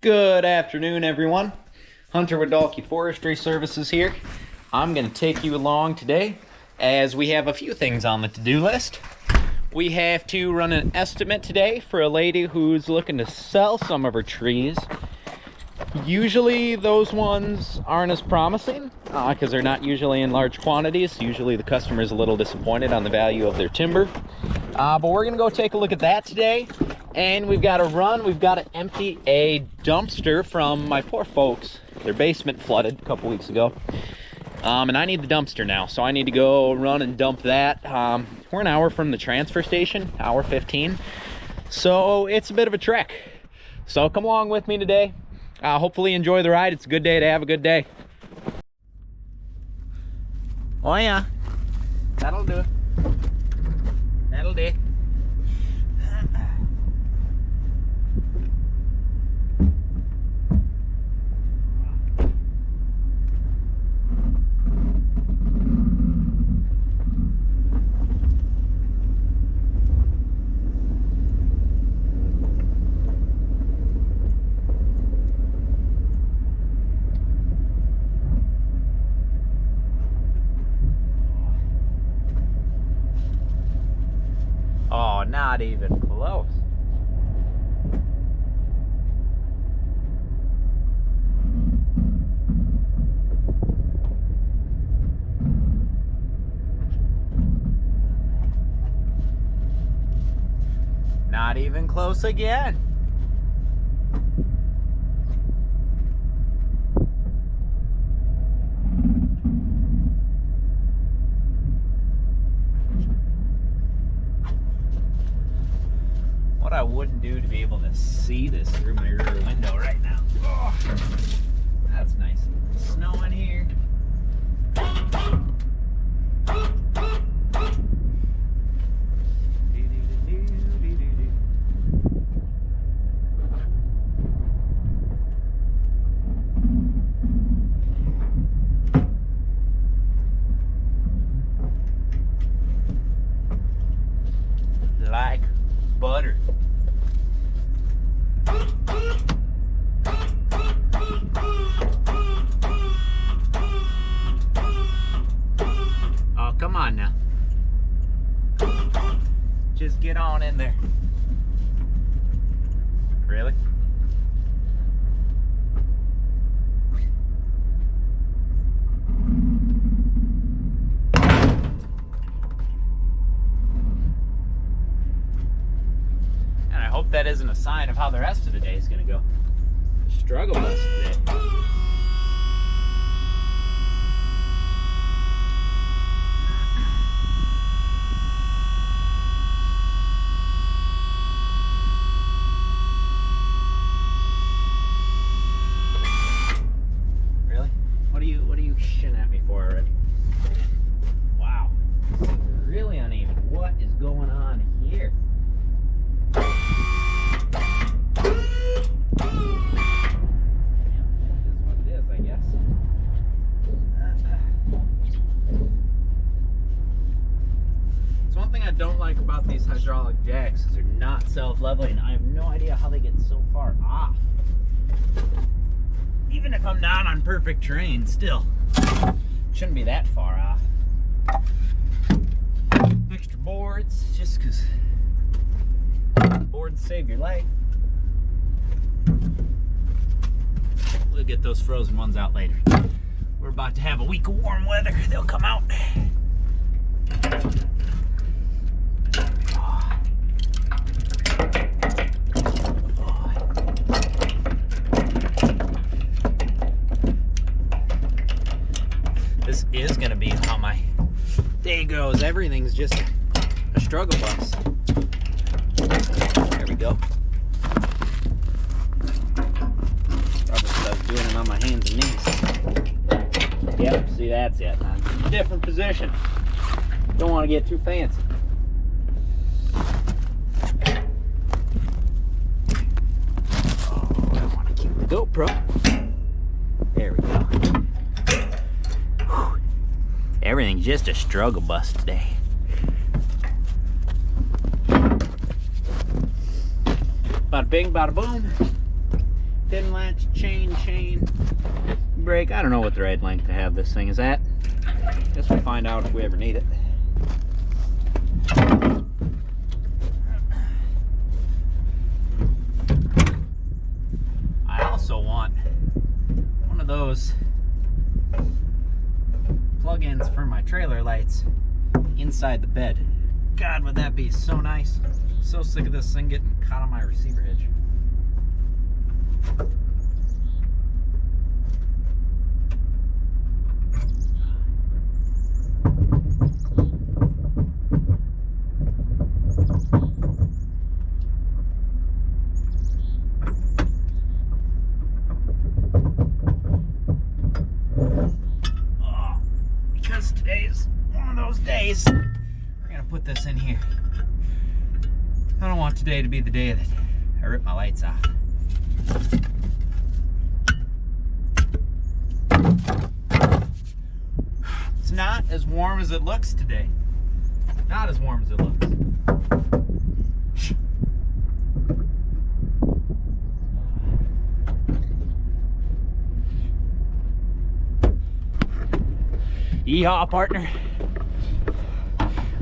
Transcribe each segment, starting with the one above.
Good afternoon, everyone. Hunter with Dalkey Forestry Services here. I'm going to take you along today as we have a few things on the to-do list. We have to run an estimate today for a lady who's looking to sell some of her trees. Usually those ones aren't as promising because they're not usually in large quantities. Usually the customer is a little disappointed on the value of their timber. But we're going to go take a look at that today. And we've got to empty a dumpster from my poor folks. Their basement flooded a couple weeks ago. And I need the dumpster now, so I need to go run and dump that. We're an hour from the transfer station, hour 15. So it's a bit of a trek. So come along with me today. Hopefully enjoy the ride. It's a good day to have a good day. Oh yeah, that'll do it. That'll do. Oh, not even close. Not even close again. What I wouldn't do to be able to see this through my rear window right now. Oh, that's nice. Snow in here. Like butter. Oh, come on now. Just get on in there. Really? Hope that isn't a sign of how the rest of the day is going to go. Struggle bus today. Really? What are you shitting at me for already? Wow. This is really uneven. What is going on here? I don't like about these hydraulic jacks is they're not self-leveling. I have no idea how they get so far off. Even if I'm not on perfect terrain, still shouldn't be that far off. Extra boards, just because boards save your life. We'll get those frozen ones out later. We're about to have a week of warm weather. They'll come out. This is going to be how my day goes. Everything's just a struggle bus. There we go. Probably should have doing it on my hands and knees. Yep, see, that's it. Different position. Don't want to get too fancy. Oh, I want to keep the GoPro. There we go. Whew. Everything's just a struggle bus today. Bada bing, bada boom. Pin latch, chain, brake. I don't know what the right length to have this thing is at. Guess we'll find out if we ever need it. I also want one of those plug-ins for my trailer lights inside the bed. God, would that be so nice. So sick of this thing getting caught on my receiver hitch. Because today's one of those days, we're gonna put this in here. I don't want today to be the day that I rip my lights off. It's not as warm as it looks today. Not as warm as it looks. Yeehaw, partner.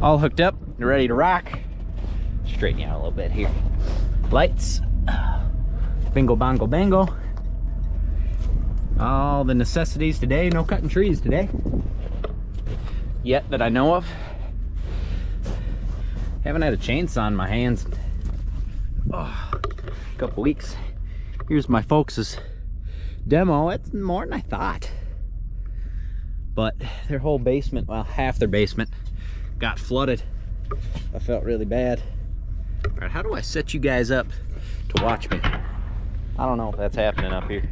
All hooked up, ready to rock. Straighten you out a little bit here. Lights. Bingo, bongo, bango. All the necessities today. No cutting trees today. Yet that I know of. Haven't had a chainsaw in my hands in a couple weeks. Here's my folks' demo. It's more than I thought. But their whole basement, well, half their basement got flooded. I felt really bad. All right, how do I set you guys up to watch me? I don't know if that's happening up here.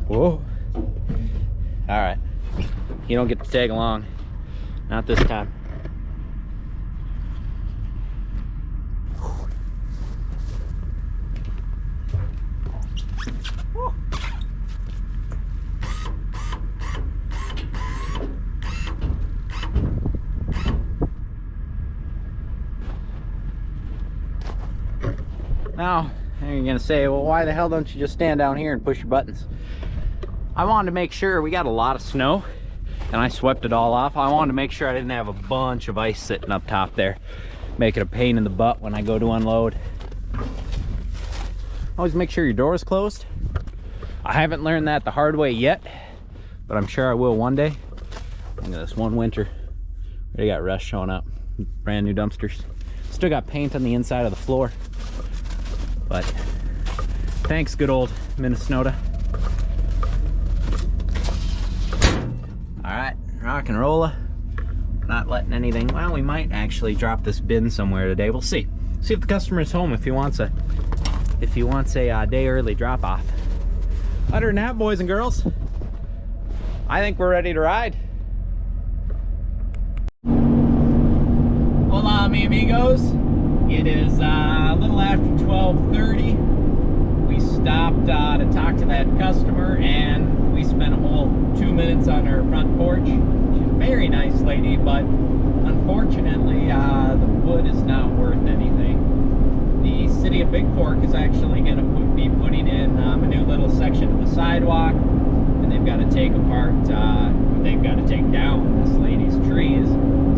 Whoa. All right, you don't get to tag along. Not this time. Now, you're gonna say, well, why the hell don't you just stand down here and push your buttons? I wanted to make sure, we got a lot of snow and I swept it all off. I wanted to make sure I didn't have a bunch of ice sitting up top there, make it a pain in the butt when I go to unload. Always make sure your door is closed. I haven't learned that the hard way yet, but I'm sure I will one day. Look at this one winter. Already got rust showing up. Brand new dumpsters. Still got paint on the inside of the floor. But thanks, good old Minnesota. All right, rock and rolla. Not letting anything, well, we might actually drop this bin somewhere today. We'll see. See if the customer's home if he wants a day early drop off. Other than that, boys and girls, I think we're ready to ride. Hola, mi amigos. It is a little after 12:30. We stopped to talk to that customer, and we spent a whole 2 minutes on her front porch. She's a very nice lady, but unfortunately, the wood is not worth anything. The city of Big Fork is actually going to be putting in a new little section of the sidewalk, and they've got to take apart, they've got to take down this lady's trees.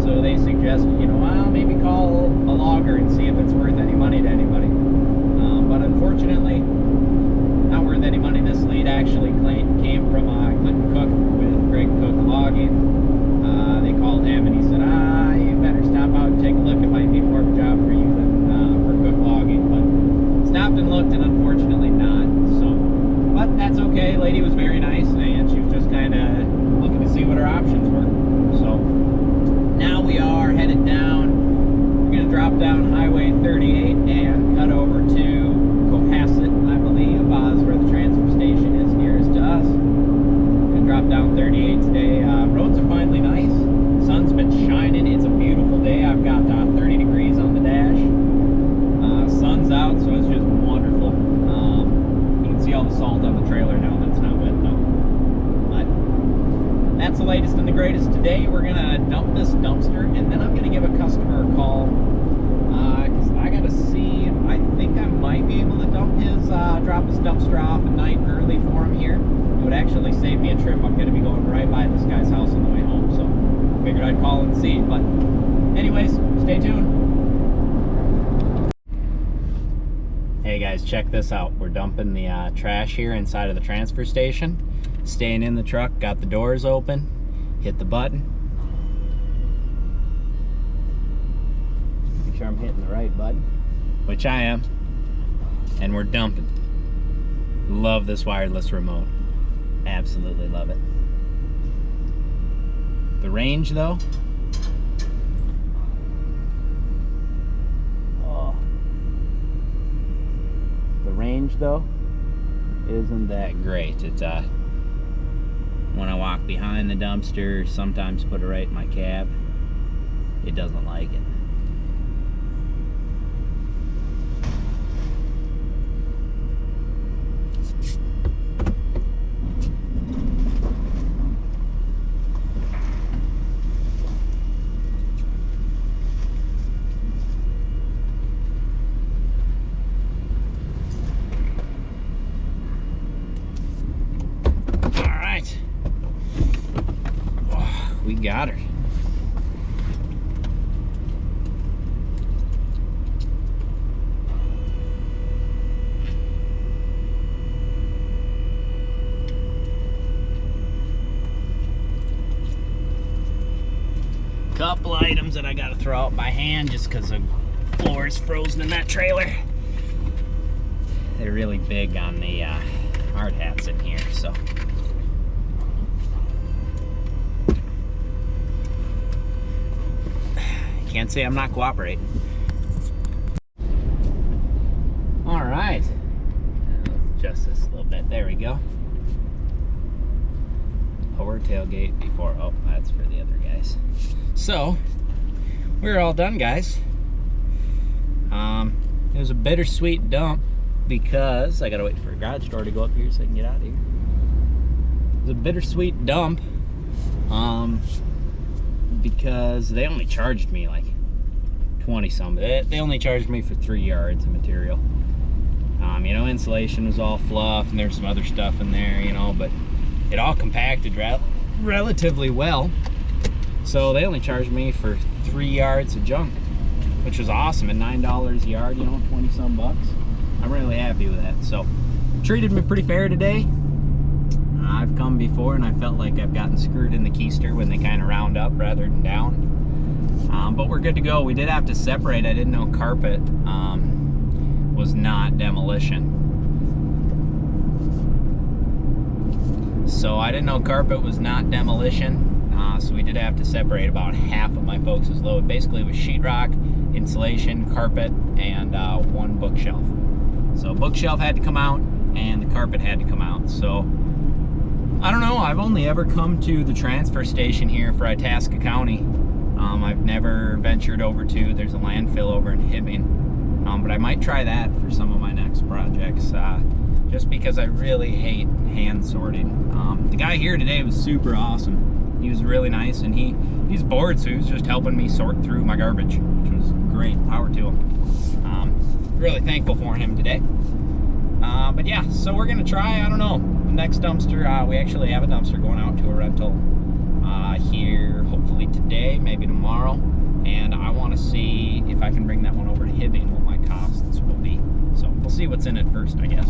So they suggested, you know, well, maybe call a logger and see if it's worth any money to anybody. But unfortunately, not worth any money. This lead actually came from Clinton Cook with Greg Cook Logging. They called him and he said, you better stop out and take a look. It might be more of a job for you than for Cook Logging. But stopped and looked, and unfortunately not. So, but that's okay. Lady was very nice, and she was just kind of looking to see what her options were. So now we are headed down. We're going to drop down Highway 38 and cut over to Cohasset, I believe, is where the transfer station is nearest to us. We're going to drop down 38 today. Roads are finally nice. Sun's been shining. It's a beautiful day. I've got 30 degrees on the dash. Sun's out, so it's just wonderful. You can see all the salt on the trailer now that's not wet though. But that's the latest and the greatest today. We're gonna dump this dumpster, and then I'm gonna give a customer a call because I gotta see Hey guys, check this out. We're dumping the trash here inside of the transfer station. Staying in the truck, got the doors open, hit the button. Make sure I'm hitting the right button, which I am. And we're dumping. Love this wireless remote. Absolutely love it. The range though, isn't that great. It's when I walk behind the dumpster, sometimes put it right in my cab, it doesn't like it. We got her. Couple items that I gotta throw out by hand just because the floor is frozen in that trailer. They're really big on the hard hats in here, so. Can't say I'm not cooperating. All right, let's adjust this a little bit. There we go. Lower tailgate before, oh, that's for the other guys. So, we're all done, guys. It was a bittersweet dump because I gotta wait for a garage door to go up here so I can get out of here. It was a bittersweet dump. Because they only charged me like 20 something. They only charged me for 3 yards of material. You know, insulation was all fluff and there's some other stuff in there, you know, but it all compacted relatively well. So they only charged me for 3 yards of junk, which was awesome. At $9 a yard, you know, 20 some bucks. I'm really happy with that. So treated me pretty fair today. I've come before and I felt like I've gotten screwed in the keister when they kind of round up rather than down. But we're good to go. We did have to separate. I didn't know carpet was not demolition. So I didn't know carpet was not demolition. So we did have to separate about half of my folks' load. Basically it was sheetrock, insulation, carpet, and one bookshelf. So bookshelf had to come out and the carpet had to come out. So I don't know, I've only ever come to the transfer station here for Itasca County. I've never ventured over to, there's a landfill over in Hibbing. But I might try that for some of my next projects, just because I really hate hand sorting. The guy here today was super awesome. He was really nice and he's bored, so he was just helping me sort through my garbage, which was great. Power to him. Really thankful for him today. But yeah, so we're gonna try, I don't know, the next dumpster. We actually have a dumpster going out to a rental here hopefully today, maybe tomorrow, and I want to see if I can bring that one over to Hibbing, what my costs will be. So we'll see what's in it first, I guess.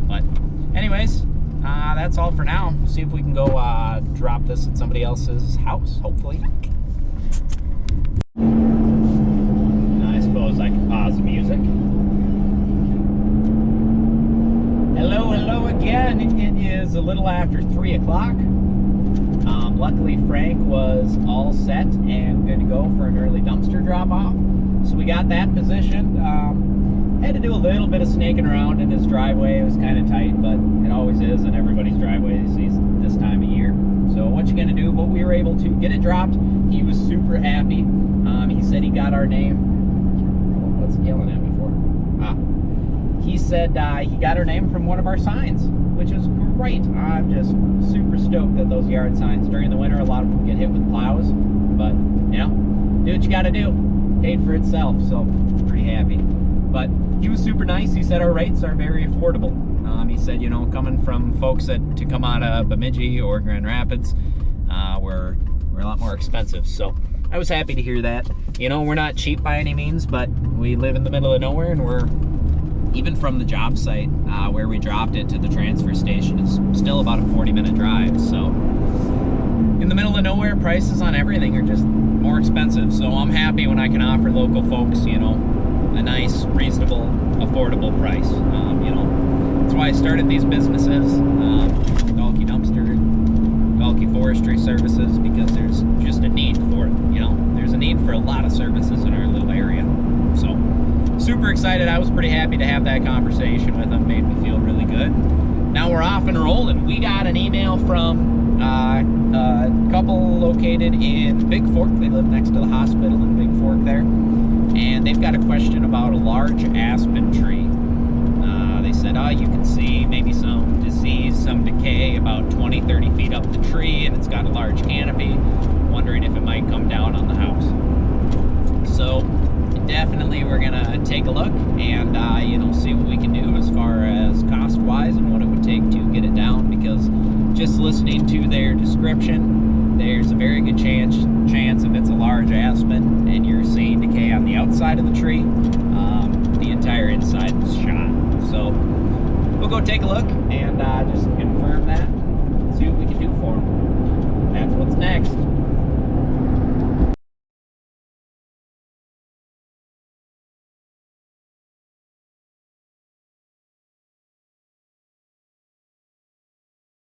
But anyways, that's all for now. See if we can go drop this at somebody else's house, hopefully. I suppose I can pause the music. Hello again. It is a little after 3 o'clock. Luckily Frank was all set and good to go for an early dumpster drop off. So we got that positioned. Had to do a little bit of snaking around in his driveway. It was kind of tight, but it always is in everybody's driveway this time of year. So what you gonna do? But we were able to get it dropped. He was super happy. He said he got our name. What's he yelling at me for? He said he got our name from one of our signs, which is great. I'm just super stoked that those yard signs, during the winter, a lot of them get hit with plows, but you know, do what you gotta do. Paid for itself, so pretty happy. But he was super nice. He said our rates are very affordable. He said, you know, coming from folks to come out of Bemidji or Grand Rapids, we're a lot more expensive. So I was happy to hear that. You know, we're not cheap by any means, but we live in the middle of nowhere and we're even from the job site where we dropped it to the transfer station, is still about a 40-minute drive. So in the middle of nowhere, prices on everything are just more expensive. So I'm happy when I can offer local folks, you know, a nice, reasonable, affordable price. You know, that's why I started these businesses, Dalkey Dumpster, Dalkey Forestry Services, because there's just a need for it. You know, there's a need for a lot of services in our little area. So super excited. I was pretty happy to have that conversation with him. Made me feel really good. Now we're off and rolling. We got an email from a couple located in Big Fork. They live next to the hospital in Big Fork there, and they've got a question about a large aspen tree. They said, oh, you can see maybe some disease, some decay about 20-30 feet up the tree, and it's got a large canopy, wondering if it might come down on the house. So definitely we're gonna take a look and you know, see what we can do as far as cost wise and what it would take to get it down, because just listening to their description, there's a very good chance if it's a large aspen and you're seeing decay on the outside of the tree, the entire inside is shot. So we'll go take a look and just confirm that, see what we can do for them.